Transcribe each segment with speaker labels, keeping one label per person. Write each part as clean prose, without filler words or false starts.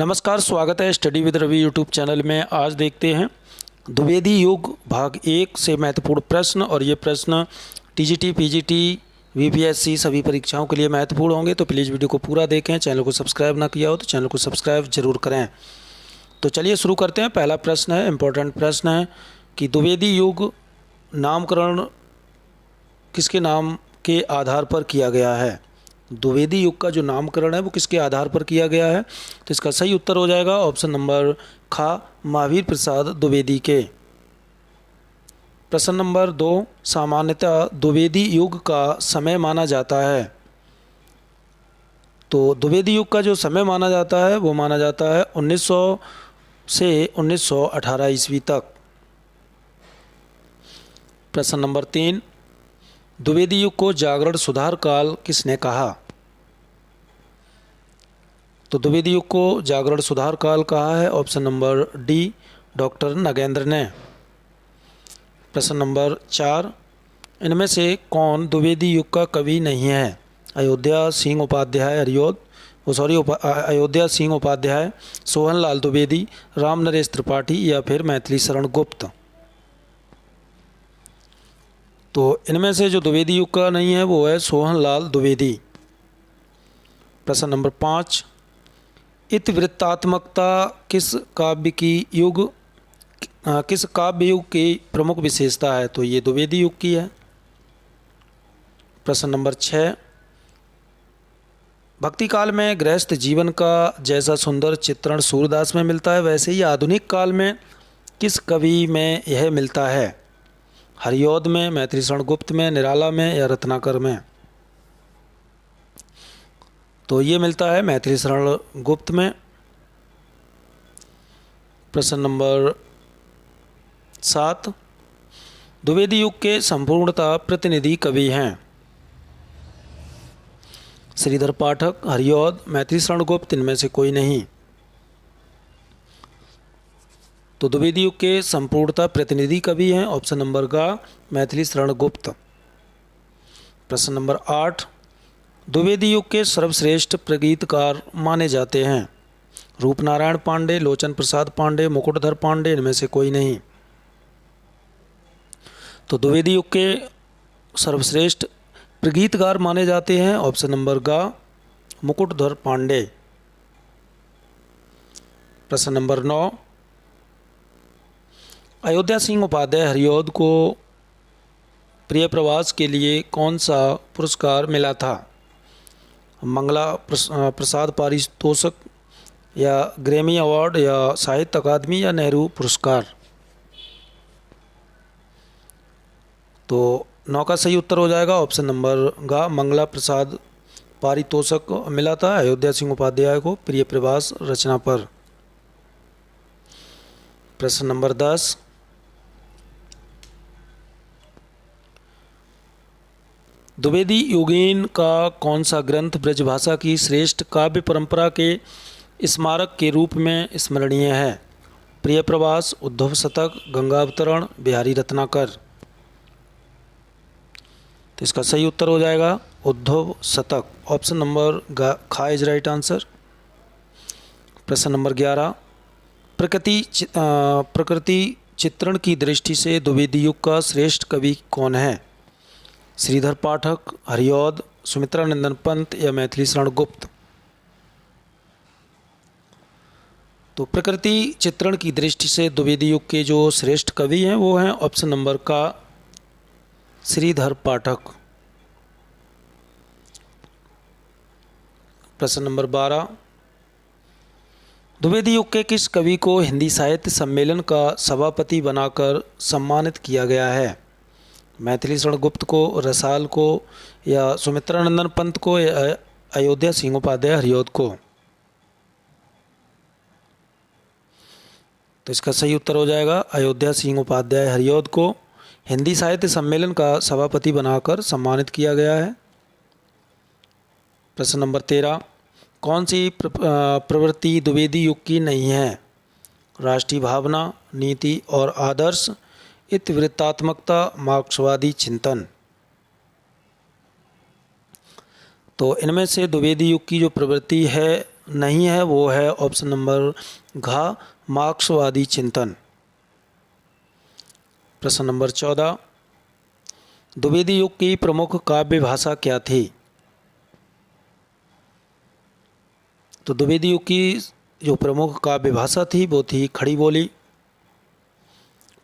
Speaker 1: नमस्कार, स्वागत है study with Ravi YouTube channel में। आज देखते हैं द्विवेदी युग भाग 1 से महत्वपूर्ण प्रश्न। और ये प्रश्न टीजीटी, पीजीटी, वीपीएससी सभी परीक्षाओं के लिए महत्वपूर्ण होंगे, तो प्लीज़ वीडियो को पूरा देखें। चैनल को सब्सक्राइब ना किया हो तो चैनल को सब्सक्राइब जरूर करें। तो चलिए शुरू करते हैं। पहला प्रश्न है, इम्पोर्टेंट प्रश्न है कि द्विवेदी युग नामकरण किसके नाम के आधार पर किया गया है। द्विवेदी युग का जो नामकरण है वो किसके आधार पर किया गया है। तो इसका सही उत्तर हो जाएगा ऑप्शन नंबर ख, महावीर प्रसाद द्विवेदी के। प्रश्न नंबर 2, सामान्यतः द्विवेदी युग का समय माना जाता है। तो द्विवेदी युग का जो समय माना जाता है वो माना जाता है 1900 से 1918 ईस्वी तक। प्रश्न नंबर 3, द्विवेदी युग को जागरण सुधार काल किसने कहा। तो द्विवेदी युग को जागरण सुधार काल कहा है option number D, doctor Nagendra ने। प्रश्न नंबर 4, इनमें से कौन द्विवेदी युग का कवि नहीं है। अयोध्या सिंह उपाध्याय अयोध्या सिंह उपाध्याय, सोहनलाल द्विवेदी, राम नरेश त्रिपाठी या फिर मैथिली शरण गुप्त। तो इनमें से जो द्विवेदी युग का नहीं है वो है सोहनलाल द्विवेदी। प्रश्न नंबर 5, इतिवृत्तात्मकता किस काव्य युग की प्रमुख विशेषता है। तो ये द्विवेदी युग की है। प्रश्न नंबर 6, भक्ति काल में गृहस्थ जीवन का जैसा सुंदर चित्रण सूरदास में मिलता है, वैसे ही आधुनिक काल में किस कवि में यह मिलता है। हरिऔध में, मैथिली शरण गुप्त में, निराला में या रत्नाकर में। तो ये मिलता है मैथिली शरण गुप्त में। प्रश्न नंबर 7, द्विवेदी युग के संपूर्णतः प्रतिनिधि कवि हैं। श्रीधर पाठक, हरिऔध, मैथिली शरण गुप्त, इनमें से कोई नहीं। तो द्विवेदी युग के संपूर्णतः प्रतिनिधि कवि हैं ऑप्शन नंबर का मैथिली शरण गुप्त। प्रश्न नंबर 8, द्विवेदी युग के सर्वश्रेष्ठ प्रगीतकार माने जाते हैं। रूपनारायण पांडे, लोचन प्रसाद पांडे, मुकुटधर पांडे, इनमें से कोई नहीं। तो द्विवेदी युग के सर्वश्रेष्ठ प्रगीतकार माने जाते हैं ऑप्शन नंबर का मुकुटधर पांडे। प्रश्न नंबर 9, अयोध्या सिंह उपाध्याय हरिऔध को प्रिय प्रवास के लिए कौन सा पुरस्कार मिला था। मंगला प्रसाद पारितोषिक या ग्रैमी अवार्ड या साहित्य अकादमी या नेहरू पुरस्कार। तो 9 का सही उत्तर हो जाएगा ऑप्शन नंबर का मंगला प्रसाद पारितोषिक मिला था अयोध्या सिंह उपाध्याय को प्रिय प्रवास रचना पर। प्रश्न नंबर 10, द्विवेदी युगीन का कौन सा ग्रंथ ब्रजभाषा की श्रेष्ठ काव्य परंपरा के स्मारक के रूप में स्मरणीय है। प्रिय प्रवास, उद्धव शतक, गंगा अवतरण, बिहारी रत्नाकर। तो इसका सही उत्तर हो जाएगा उद्धव शतक, ऑप्शन नंबर खा इज राइट आंसर। प्रश्न नंबर 11, प्रकृति चित्रण की दृष्टि से द्विवेदी युग का श्रेष्ठ कवि कौन है। श्रीधर पाठक, हरिऔध, सुमित्रा नंदन पंत या मैथिली शरण गुप्त। तो प्रकृति चित्रण की दृष्टि से द्विवेदी युग के जो श्रेष्ठ कवि हैं वो हैं ऑप्शन नंबर का श्रीधर पाठक। प्रश्न नंबर 12, द्विवेदी युग के किस कवि को हिंदी साहित्य सम्मेलन का सभापति बनाकर सम्मानित किया गया है। मैथिली शरण गुप्त को, रसाल को या सुमित्रा नंदन पंत को या अयोध्या सिंह उपाध्याय हरिऔध को। तो इसका सही उत्तर हो जाएगा अयोध्या सिंह उपाध्याय हरिऔध को हिंदी साहित्य सम्मेलन का सभापति बनाकर सम्मानित किया गया है। प्रश्न नंबर 13, कौन सी प्रवृत्ति द्विवेदी युग की नहीं है। राष्ट्रीय भावना, नीति और आदर्श, इतिवृत्तात्मकता, मार्क्सवादी चिंतन। तो इनमें से द्विवेदी युग की जो प्रवृत्ति है नहीं है वो है ऑप्शन नंबर घ मार्क्सवादी चिंतन। प्रश्न नंबर 14, द्विवेदी युग की प्रमुख काव्य भाषा क्या थी? तो द्विवेदी युग की जो प्रमुख काव्य भाषा थी वो थी खड़ी बोली।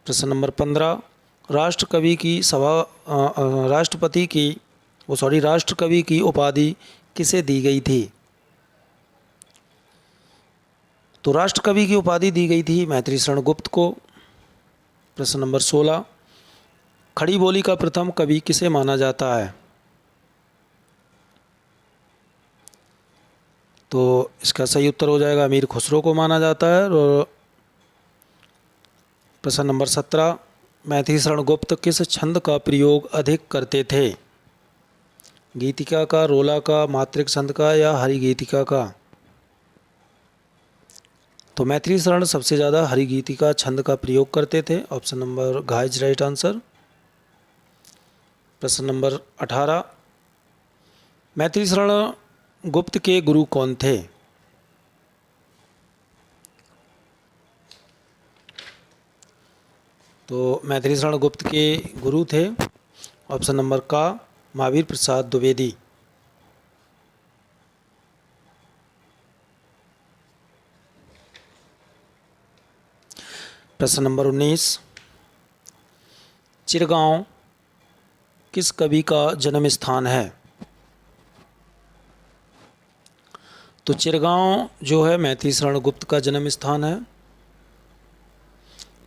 Speaker 1: प्रश्न नंबर 15, राष्ट्रकवि की राष्ट्रकवि की उपाधि किसे दी गई थी? तो राष्ट्रकवि की उपाधि दी गई थी मैथिली शरण गुप्त को। प्रश्न नंबर 16, खड़ी बोली का प्रथम कवि किसे माना जाता है? तो इसका सही उत्तर हो जाएगा अमीर खुसरो को माना जाता है। और प्रश्न नंबर 17, मैथिली शरण गुप्त किस छंद का प्रयोग अधिक करते थे? गीतिका का, रोला का, मात्रिक छंद का या हरिगीतिका का? तो मैथिली शरण सबसे ज़्यादा हरिगीतिका छंद का प्रयोग करते थे। ऑप्शन नंबर घ इज राइट आंसर। प्रश्न नंबर 18, मैथिली शरण गुप्त के गुरु कौन थे? तो मैथिली शरण गुप्त के गुरु थे ऑप्शन नंबर का महावीर प्रसाद द्विवेदी। प्रश्न नंबर 19, चिरगांव किस कवि का जन्म स्थान है? तो चिरगांव जो है मैथिली शरण गुप्त का जन्म स्थान है।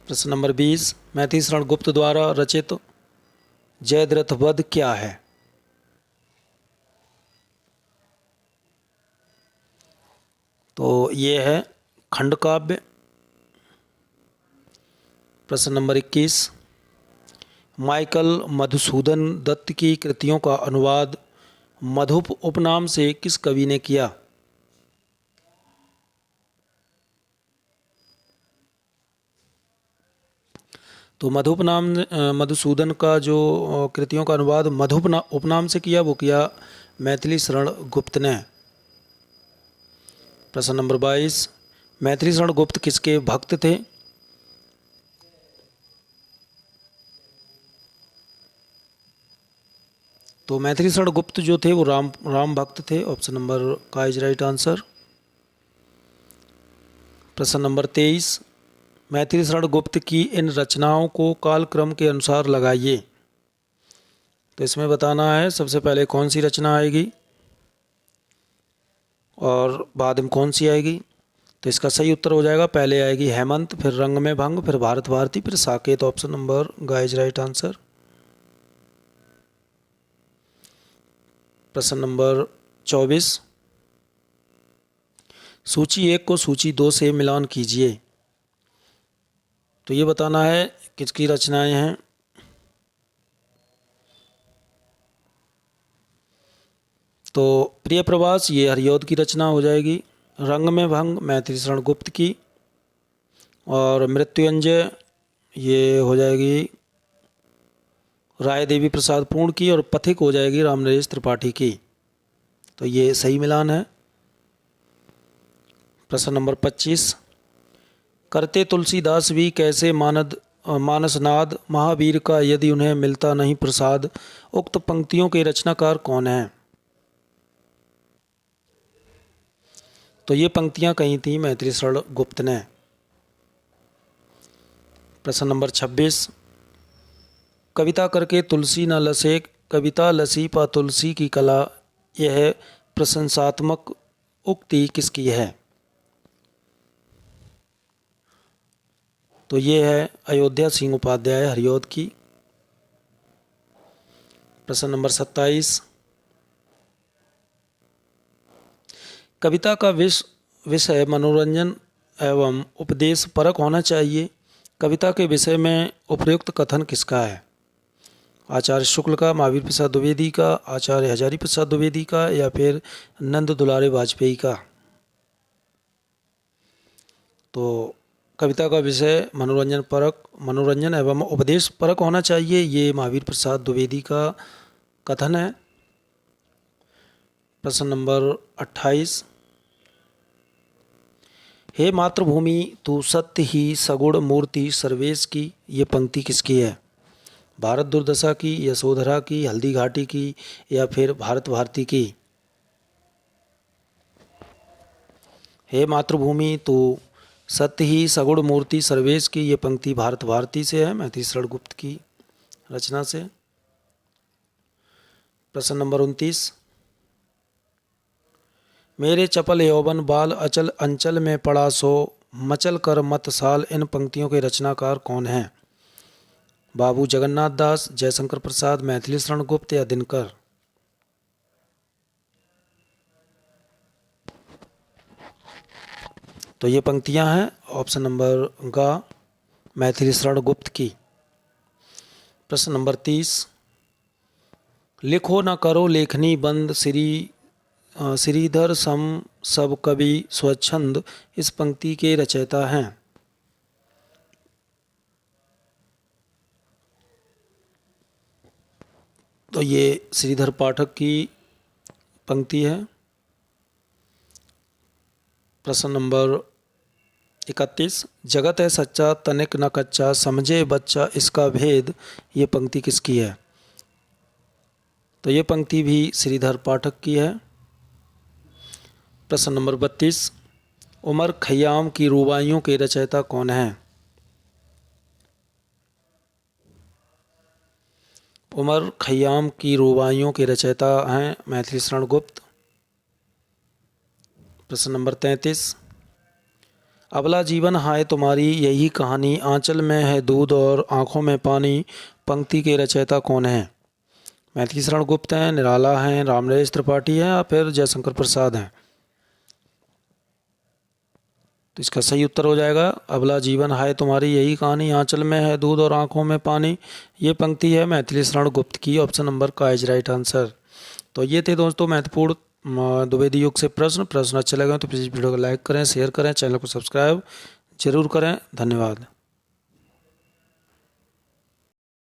Speaker 1: प्रश्न नंबर 20, मैथिली शरण गुप्त द्वारा रचित जयद्रथ वध क्या है? तो ये है खंड काव्य। प्रश्न नंबर 21, माइकल मधुसूदन दत्त की कृतियों का अनुवाद मधुप उपनाम से किस कवि ने किया? तो मधुसूदन का जो कृतियों का अनुवाद मधुप उपनाम से किया वो किया मैथिली शरण गुप्त ने। प्रश्न नंबर 22, मैथिली शरण गुप्त किसके भक्त थे? तो मैथिली शरण गुप्त जो थे वो राम भक्त थे। ऑप्शन नंबर का इज राइट आंसर। प्रश्न नंबर 23, मैथिली शरण गुप्त की इन रचनाओं को कालक्रम के अनुसार लगाइए। तो इसमें बताना है सबसे पहले कौन सी रचना आएगी और बाद में कौन सी आएगी। तो इसका सही उत्तर हो जाएगा पहले आएगी हेमंत, फिर रंग में भंग, फिर भारत भारती, फिर साकेत। ऑप्शन नंबर ग इज राइट आंसर। प्रश्न नंबर 24, सूची 1 को सूची 2 से मिलान कीजिए। तो ये बताना है किसकी रचनाएं हैं। तो प्रिय प्रवास ये हरिऔध की रचना हो जाएगी। रंग में भंग मैथिली शरण गुप्त की, और मृत्युंजय ये हो जाएगी राय देवी प्रसाद पूर्ण की, और पथिक हो जाएगी रामनरेश त्रिपाठी की। तो ये सही मिलान है। प्रश्न नंबर 25, करते तुलसीदास भी कैसे मानसनाद महावीर का यदि उन्हें मिलता नहीं प्रसाद, उक्त पंक्तियों के रचनाकार कौन है? तो ये पंक्तियां कही थी मैथिली शरण गुप्त ने। प्रश्न नंबर 26, कविता करके तुलसी न लसे, कविता लसी पा तुलसी की कला, यह प्रशंसात्मक उक्ति किसकी है? तो ये है अयोध्या सिंह उपाध्याय हरिऔध की। प्रश्न नंबर 27, कविता का विषय मनोरंजन एवं उपदेश परक होना चाहिए। कविता के विषय में उपयुक्त कथन किसका है? आचार्य शुक्ल का, महावीर प्रसाद द्विवेदी का, आचार्य हजारी प्रसाद द्विवेदी का, या फिर नंद दुलारे वाजपेयी का? तो कविता का विषय मनोरंजन एवं उपदेश परक होना चाहिए, ये महावीर प्रसाद द्विवेदी का कथन है। प्रश्न नंबर 28, हे मातृभूमि तू सत्य ही सगुण मूर्ति सर्वेश की, ये पंक्ति किसकी है? भारत दुर्दशा की, यशोधरा की, हल्दी घाटी की या फिर भारत भारती की? हे मातृभूमि तू सत्य ही सगुण मूर्ति सर्वेश की, ये पंक्ति भारत भारती से है, मैथिली शरण गुप्त की रचना से। प्रश्न नंबर 29, मेरे चपल यौवन बाल अचल अंचल में पड़ा सो मचल कर मत साल, इन पंक्तियों के रचनाकार कौन हैं? बाबू जगन्नाथ दास, जयशंकर प्रसाद, मैथिली शरण गुप्त या दिनकर? तो ये पंक्तियां हैं ऑप्शन नंबर ग मैथिली शरण गुप्त की। प्रश्न नंबर 30, लिखो न करो लेखनी बंद श्रीधर सम सब कवि स्वच्छंद, इस पंक्ति के रचयिता हैं? तो ये श्रीधर पाठक की पंक्ति है। प्रश्न नंबर 31, जगत है सच्चा तनिक न कच्चा, समझे बच्चा इसका भेद, ये पंक्ति किसकी है? तो ये पंक्ति भी श्रीधर पाठक की है। प्रश्न नंबर 32, उमर खयाम की रुबाइयों के रचयिता कौन हैं? उमर खयाम की रुबाइयों के रचयिता हैं मैथिली शरण गुप्त। प्रश्न नंबर 33, अबला जीवन हाय तुम्हारी यही कहानी, आंचल में है दूध और आंखों में पानी, पंक्ति के रचयिता कौन हैं? मैथिली शरण गुप्त हैं, निराला हैं, रामनरेश त्रिपाठी हैं या फिर जयशंकर प्रसाद हैं? तो इसका सही उत्तर हो जाएगा अबला जीवन हाय तुम्हारी यही कहानी, आंचल में है दूध और आंखों में पानी, ये पंक्ति है मैथिली शरण गुप्त की। ऑप्शन नंबर का इज राइट आंसर। तो ये थे दोस्तों महत्वपूर्ण द्विवेदी युग से प्रश्न अच्छे लगे तो प्लीज़ वीडियो को लाइक करें, शेयर करें, चैनल को सब्सक्राइब जरूर करें। धन्यवाद।